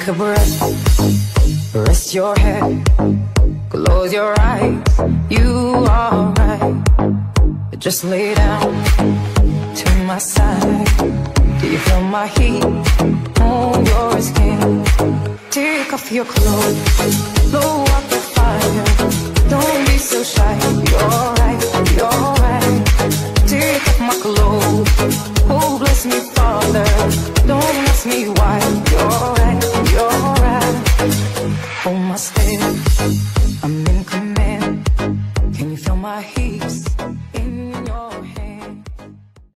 Take a breath, rest your head, close your eyes, you are right. Just lay down to my side. Do you feel my heat on your skin? Take off your clothes, blow up the fire. Don't be so shy, you're